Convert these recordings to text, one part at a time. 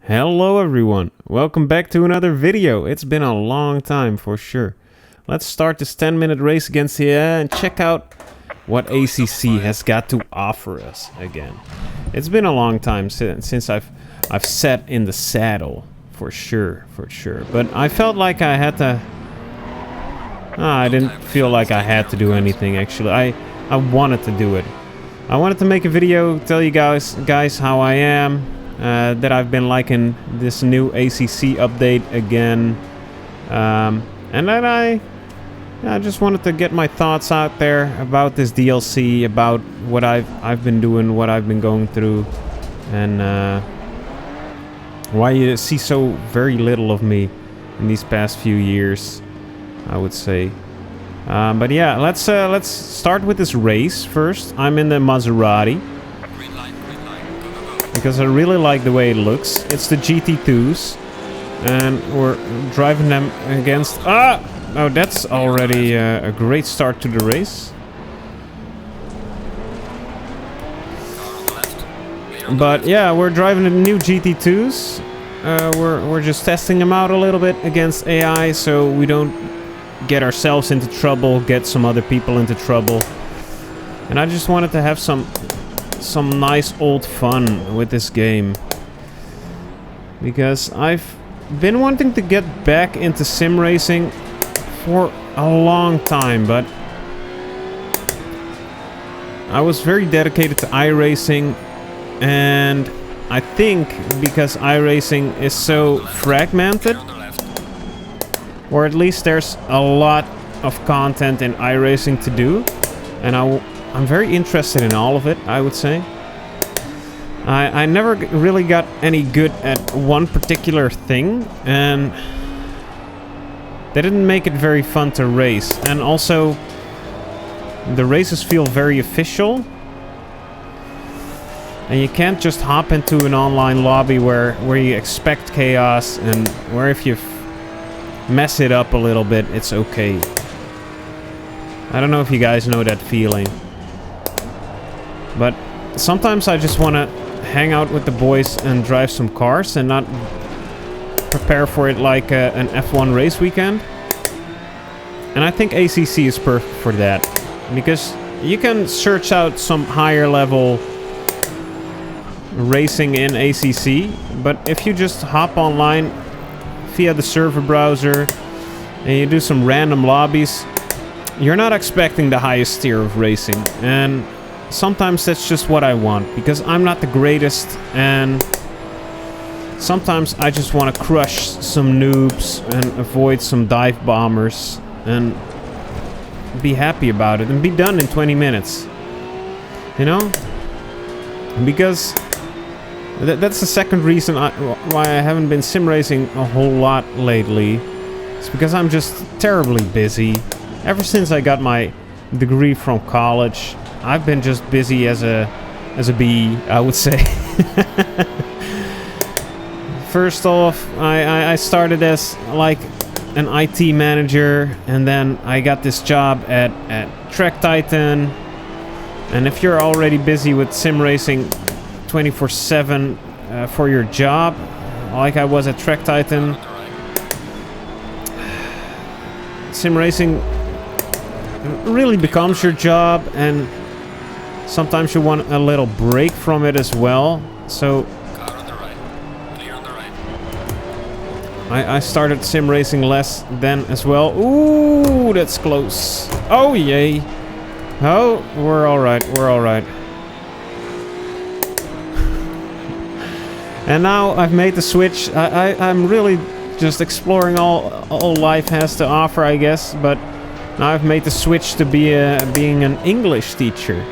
Hello everyone, welcome back to another video. It's been a long time for sure. Let's start this 10-minute race against the AI and check out what ACC has got to offer us again. It's been a long time since I've sat in the saddle, for sure. But I felt like I had to... I didn't feel like I had to do anything actually. I wanted to do it. I wanted to make a video, tell you guys how I am. That I've been liking this new ACC update again, and then I just wanted to get my thoughts out there about this DLC, about what I've been doing, what I've been going through, and why you see so very little of me in these past few years, I would say. But yeah, let's start with this race first. I'm in the Maserati. Because I really like the way it looks. It's the GT2s. And we're driving them against... Oh, that's already a great start to the race. But yeah, we're driving the new GT2s. We're just testing them out a little bit against AI, so we don't get ourselves into trouble, get some other people into trouble. And I just wanted to have some nice old fun with this game, because I've been wanting to get back into sim racing for a long time, but I was very dedicated to iRacing, and I think because iRacing is so fragmented, or at least there's a lot of content in iRacing to do, and I'm very interested in all of it, I would say. I never really got any good at one particular thing, and that didn't make it very fun to race. And also, the races feel very official, and you can't just hop into an online lobby where you expect chaos, and where if you mess it up a little bit, it's okay. I don't know if you guys know that feeling. But sometimes I just want to hang out with the boys and drive some cars and not prepare for it like an F1 race weekend. And I think ACC is perfect for that, because you can search out some higher level racing in ACC, but if you just hop online via the server browser and you do some random lobbies, you're not expecting the highest tier of racing. And sometimes that's just what I want, because I'm not the greatest, and sometimes I just want to crush some noobs and avoid some dive bombers and be happy about it and be done in 20 minutes. You know? Because that's the second reason why I haven't been sim racing a whole lot lately. It's because I'm just terribly busy. Ever since I got my degree from college, I've been just busy as a bee, I would say. First off, I started as like an IT manager, and then I got this job at Track Titan. And if you're already busy with sim racing 24/7 for your job, like I was at Track Titan, sim racing really becomes your job, and sometimes you want a little break from it as well. So I started sim racing less then as well. Ooh, that's close. Oh yay. Oh, we're alright, And now I've made the switch. I'm really just exploring all life has to offer, I guess, but now I've made the switch to being an English teacher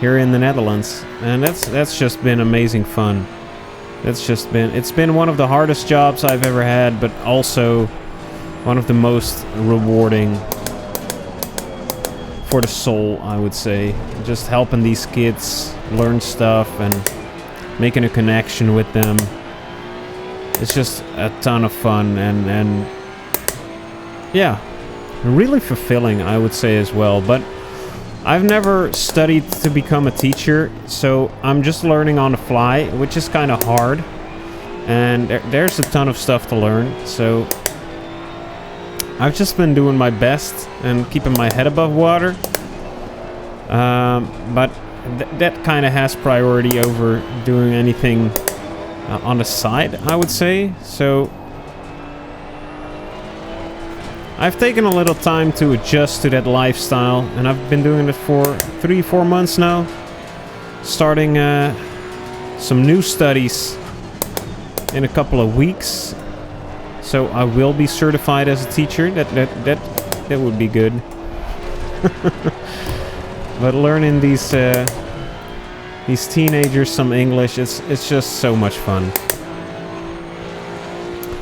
here in the Netherlands, and that's just been amazing fun. It's been one of the hardest jobs I've ever had, but also one of the most rewarding for the soul, I would say. Just helping these kids learn stuff and making a connection with them. It's just a ton of fun, and yeah, really fulfilling, I would say as well. But I've never studied to become a teacher, so I'm just learning on the fly, which is kind of hard. And there's a ton of stuff to learn, so I've just been doing my best and keeping my head above water. But that kind of has priority over doing anything on the side, I would say. So I've taken a little time to adjust to that lifestyle, and I've been doing it for 3-4 months now. Starting some new studies in a couple of weeks, so I will be certified as a teacher. That would be good. But learning these teenagers some English, it's just so much fun.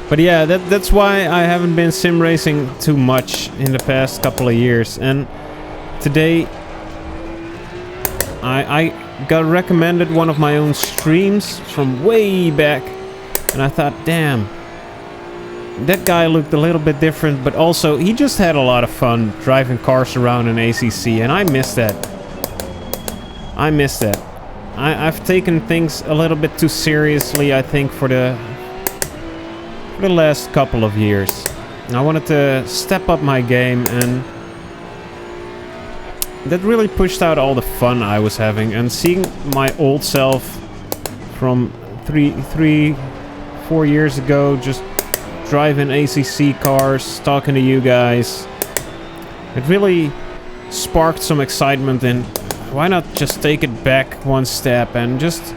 But yeah, that's why I haven't been sim racing too much in the past couple of years. And today I got recommended one of my own streams from way back, and I thought, damn, that guy looked a little bit different, but also he just had a lot of fun driving cars around in ACC, and I miss that. I miss that. I've taken things a little bit too seriously, I think, for the last couple of years. I wanted to step up my game, and that really pushed out all the fun I was having. And seeing my old self from 3-4 years ago, just driving ACC cars, talking to you guys, it really sparked some excitement. And why not just take it back one step and just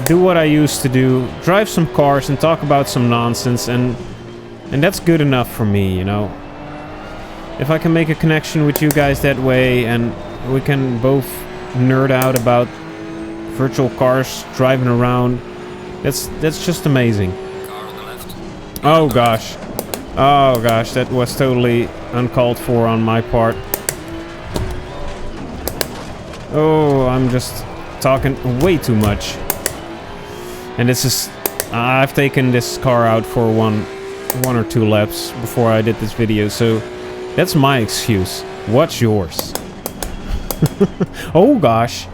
do what I used to do, drive some cars and talk about some nonsense, and that's good enough for me, you know. If I can make a connection with you guys that way, and we can both nerd out about virtual cars driving around, that's just amazing. Oh gosh. Oh gosh, that was totally uncalled for on my part. Oh, I'm just talking way too much. And this is... I've taken this car out for one or two laps before I did this video, so that's my excuse. What's yours? Oh gosh.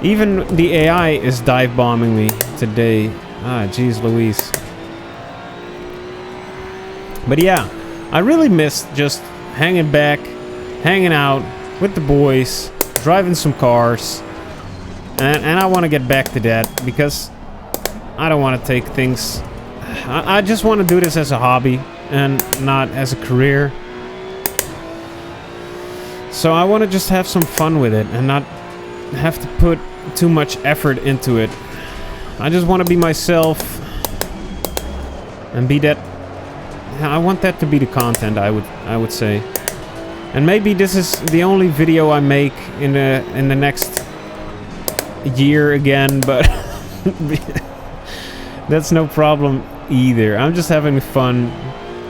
Even the AI is dive bombing me today. Ah, jeez Louise. But yeah, I really missed just hanging back, hanging out with the boys, driving some cars. And I want to get back to that, because I don't want to take things... I just want to do this as a hobby and not as a career. So I want to just have some fun with it and not have to put too much effort into it. I just want to be myself and be that... I want that to be the content, I would say. And maybe this is the only video I make in the next year again, but that's no problem either. I'm just having fun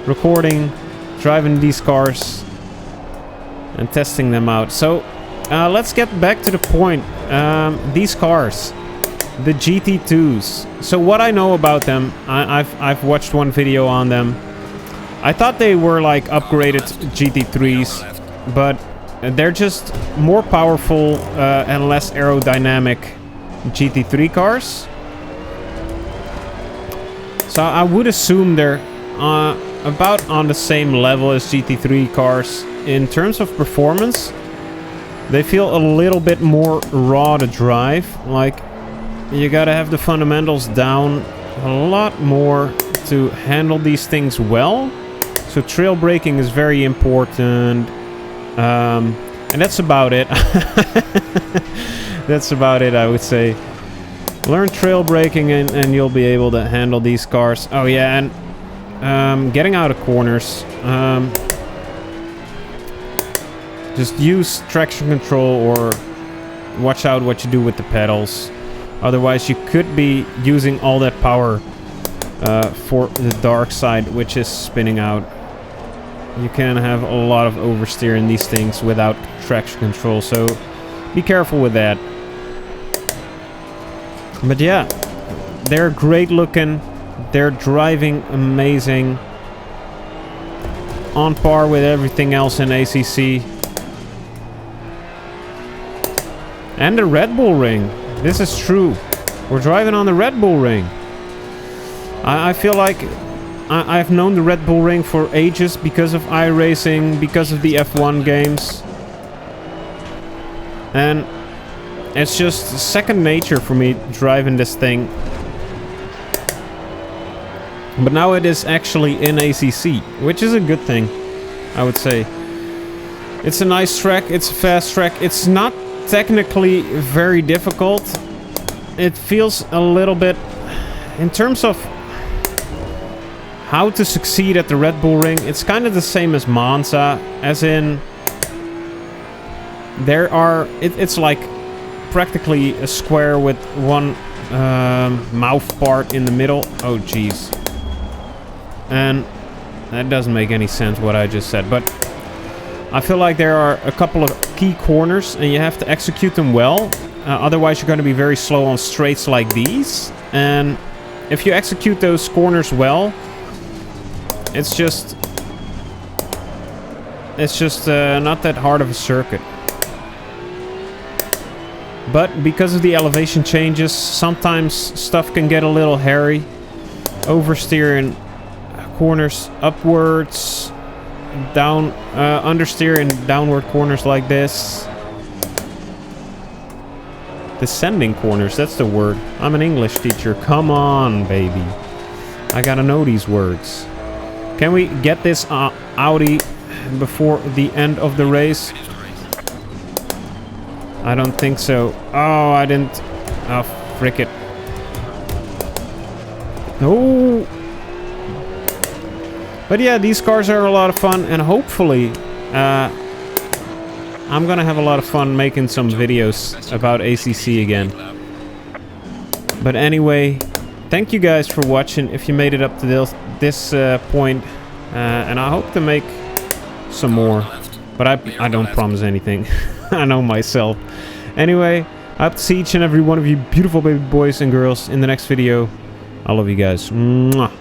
recording, driving these cars, and testing them out. So let's get back to the point. These cars, the GT2s. So what I know about them, I've watched one video on them. I thought they were like upgraded GT3s, but they're just more powerful and less aerodynamic GT3 cars. So I would assume they're about on the same level as GT3 cars. In terms of performance, they feel a little bit more raw to drive. Like, you gotta have the fundamentals down a lot more to handle these things well. So trail braking is very important. And that's about it. That's about it, I would say. Learn trail braking and you'll be able to handle these cars. Oh yeah, and getting out of corners. Just use traction control or watch out what you do with the pedals. Otherwise you could be using all that power for the dark side, which is spinning out. You can have a lot of oversteer in these things without traction control, so be careful with that. But yeah, they're great looking, they're driving amazing, on par with everything else in ACC. And the Red Bull Ring, this is true. We're driving on the Red Bull Ring. I feel like I've known the Red Bull Ring for ages because of iRacing, because of the F1 games. And it's just second nature for me driving this thing. But now it is actually in ACC, which is a good thing, I would say. It's a nice track, it's a fast track. It's not technically very difficult. It feels a little bit... In terms of how to succeed at the Red Bull Ring, it's kind of the same as Monza, as in... There are... It's like practically a square with one mouth part in the middle. Oh, jeez. And that doesn't make any sense what I just said, but I feel like there are a couple of key corners and you have to execute them well. Otherwise you're going to be very slow on straights like these. And if you execute those corners well, it's just not that hard of a circuit. But because of the elevation changes, sometimes stuff can get a little hairy. Oversteering corners upwards, down, understeer in downward corners like this. Descending corners, that's the word. I'm an English teacher. Come on, baby. I gotta know these words. Can we get this Audi before the end of the race? I don't think so. Oh, I didn't. Oh, frick it. No. But yeah, these cars are a lot of fun, and hopefully I'm gonna have a lot of fun making some videos about ACC again. But anyway, thank you guys for watching if you made it up to this point, and I hope to make some more. But I don't promise anything. I know myself. Anyway, I hope to see each and every one of you beautiful baby boys and girls in the next video. I love you guys. Mwah.